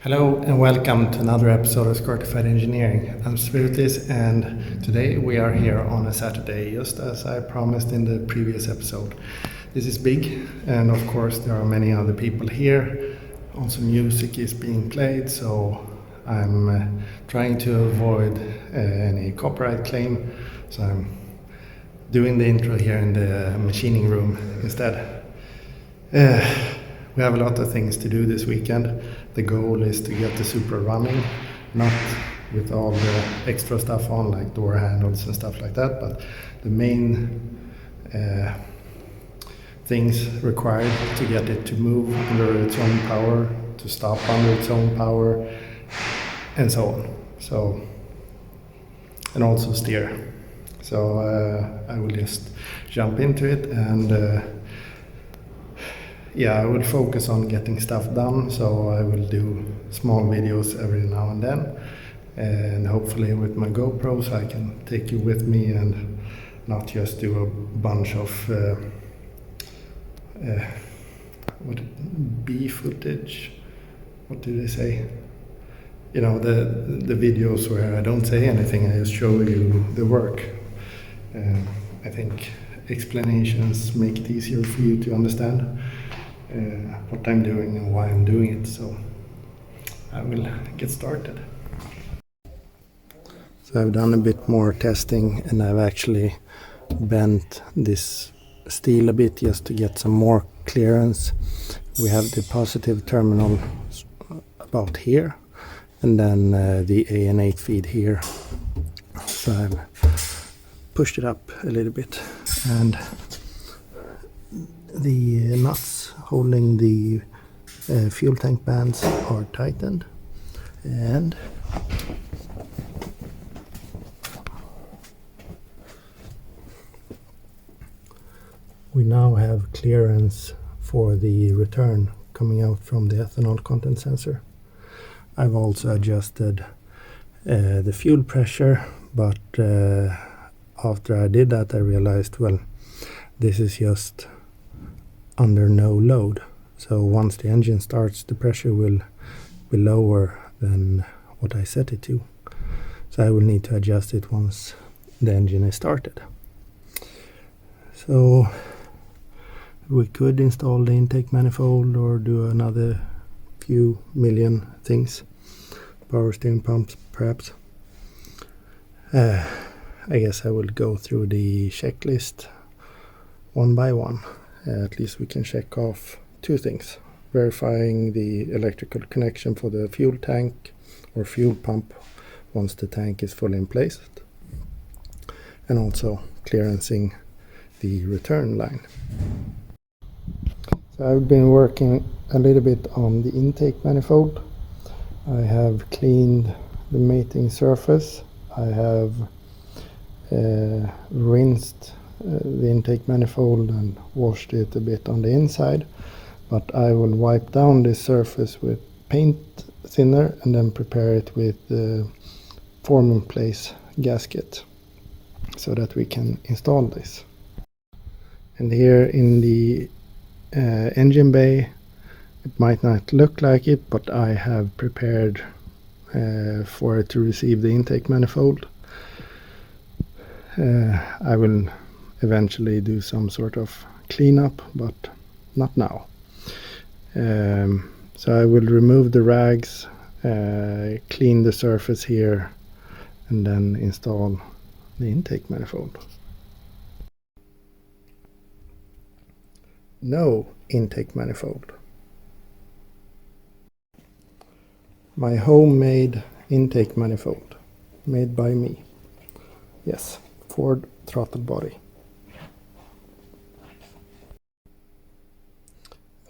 Hello and welcome to another episode of SqEngineering Engineering. I'm Spiritis and today we are here on a Saturday, just as I promised in the previous episode. This is big and of course there are many other people here. Also music is being played, so I'm trying to avoid any copyright claim. So I'm doing the intro here in the machining room instead. We have a lot of things to do this weekend. The goal is to get the Supra running, not with all the extra stuff on like door handles and stuff like that, but the main things required to get it to move under its own power, to stop under its own power, and so on. So, and also steer. So I will just jump into it and I will focus on getting stuff done, so I will do small videos every now and then, and hopefully with my GoPros I can take you with me and not just do a bunch of B footage. What do they say? You know, the videos where I don't say anything, I just show you the work. I think explanations make it easier for you to understand what I'm doing and why I'm doing it, so I will get started. So I've done a bit more testing and I've actually bent this steel a bit just to get some more clearance. We have the positive terminal about here and then the A&8 feed here. So I've pushed it up a little bit and the nuts holding the fuel tank bands are tightened, and we now have clearance for the return coming out from the ethanol content sensor. I've also adjusted the fuel pressure, but after I did that I realized, well, this is just under no load, so once the engine starts the pressure will be lower than what I set it to, so I will need to adjust it once the engine is started. So we could install the intake manifold or do another few million things, power steering pumps perhaps. I guess I will go through the checklist one by one. At least we can check off two things: verifying the electrical connection for the fuel tank or fuel pump once the tank is fully in place, and also clearancing the return line. So I've been working a little bit on the intake manifold. I have cleaned the mating surface. I have rinsed the intake manifold and washed it a bit on the inside, but I will wipe down this surface with paint thinner and then prepare it with the form in place gasket so that we can install this. And here in the engine bay, it might not look like it, but I have prepared for it to receive the intake manifold. I will eventually do some sort of cleanup, but not now. So I will remove the rags, clean the surface here, and then install the intake manifold. No intake manifold. My homemade intake manifold, made by me. Yes, Ford throttle body.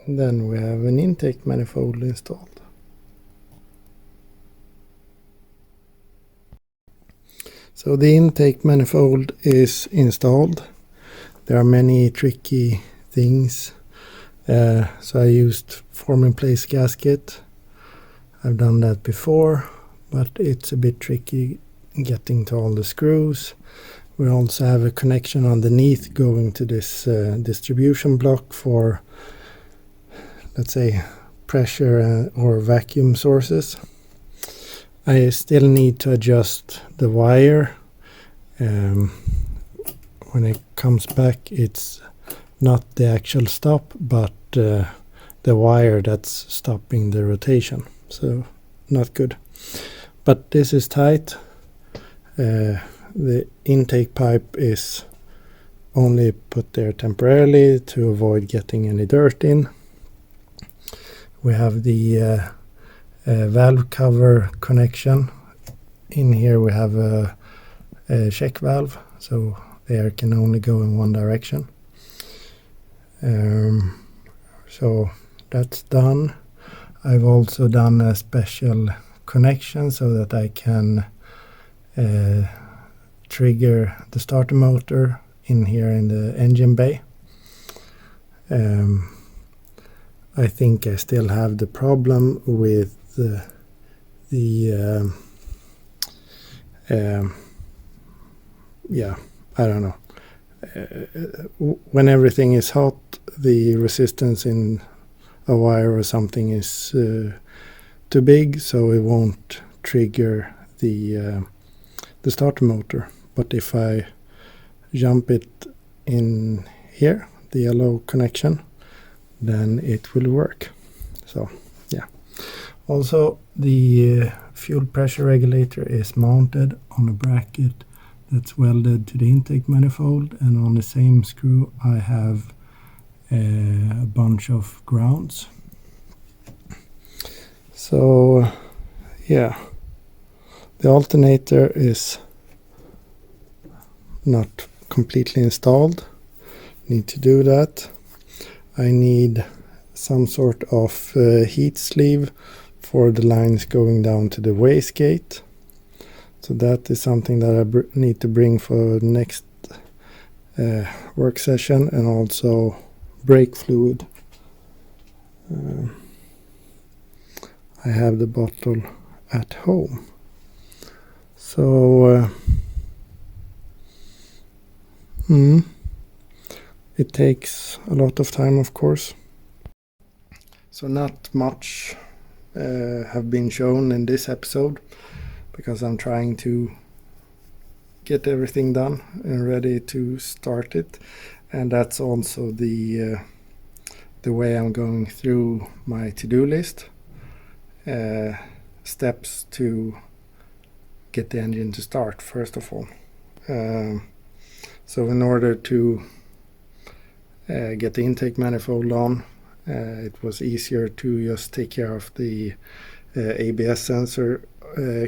And then we have an intake manifold installed. So the intake manifold is installed. There are many tricky things. So I used form in place gasket. I've done that before, but it's a bit tricky getting to all the screws. We also have a connection underneath going to this distribution block for, let's say, pressure or vacuum sources. I still need to adjust the wire. When it comes back, it's not the actual stop, but the wire that's stopping the rotation. So not good. But this is tight. The intake pipe is only put there temporarily to avoid getting any dirt in. We have the valve cover connection. In here we have a check valve, so the air can only go in one direction. So that's done. I've also done a special connection so that I can trigger the starter motor in here in the engine bay. I think I still have the problem with I don't know. When everything is hot, the resistance in a wire or something is too big, so it won't trigger the starter motor. But if I jump it in here, the yellow connection, then it will work. So yeah. Also, the fuel pressure regulator is mounted on a bracket that's welded to the intake manifold, and on the same screw I have a bunch of grounds. So yeah, the alternator is not completely installed. Need to do that. I need some sort of heat sleeve for the lines going down to the wastegate. So that is something that I need to bring for the next work session, and also brake fluid. I have the bottle at home. So it takes a lot of time, of course. So not much have been shown in this episode, because I'm trying to get everything done and ready to start it. And that's also the way I'm going through my to-do list. Steps to get the engine to start, first of all. So in order to get the intake manifold on, it was easier to just take care of the ABS sensor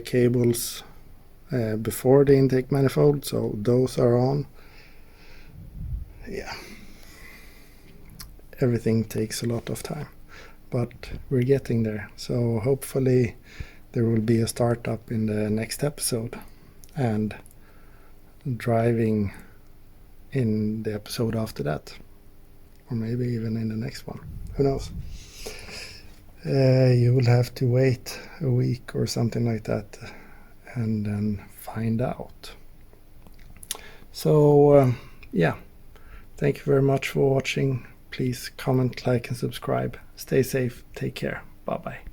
cables before the intake manifold, so those are on. Yeah, everything takes a lot of time, but we're getting there. So hopefully there will be a startup in the next episode, and driving in the episode after that, or maybe even in the next one. Who knows? You will have to wait a week or something like that and then find out. So yeah, thank you very much for watching. Please comment, like and subscribe. Stay safe, take care, bye bye.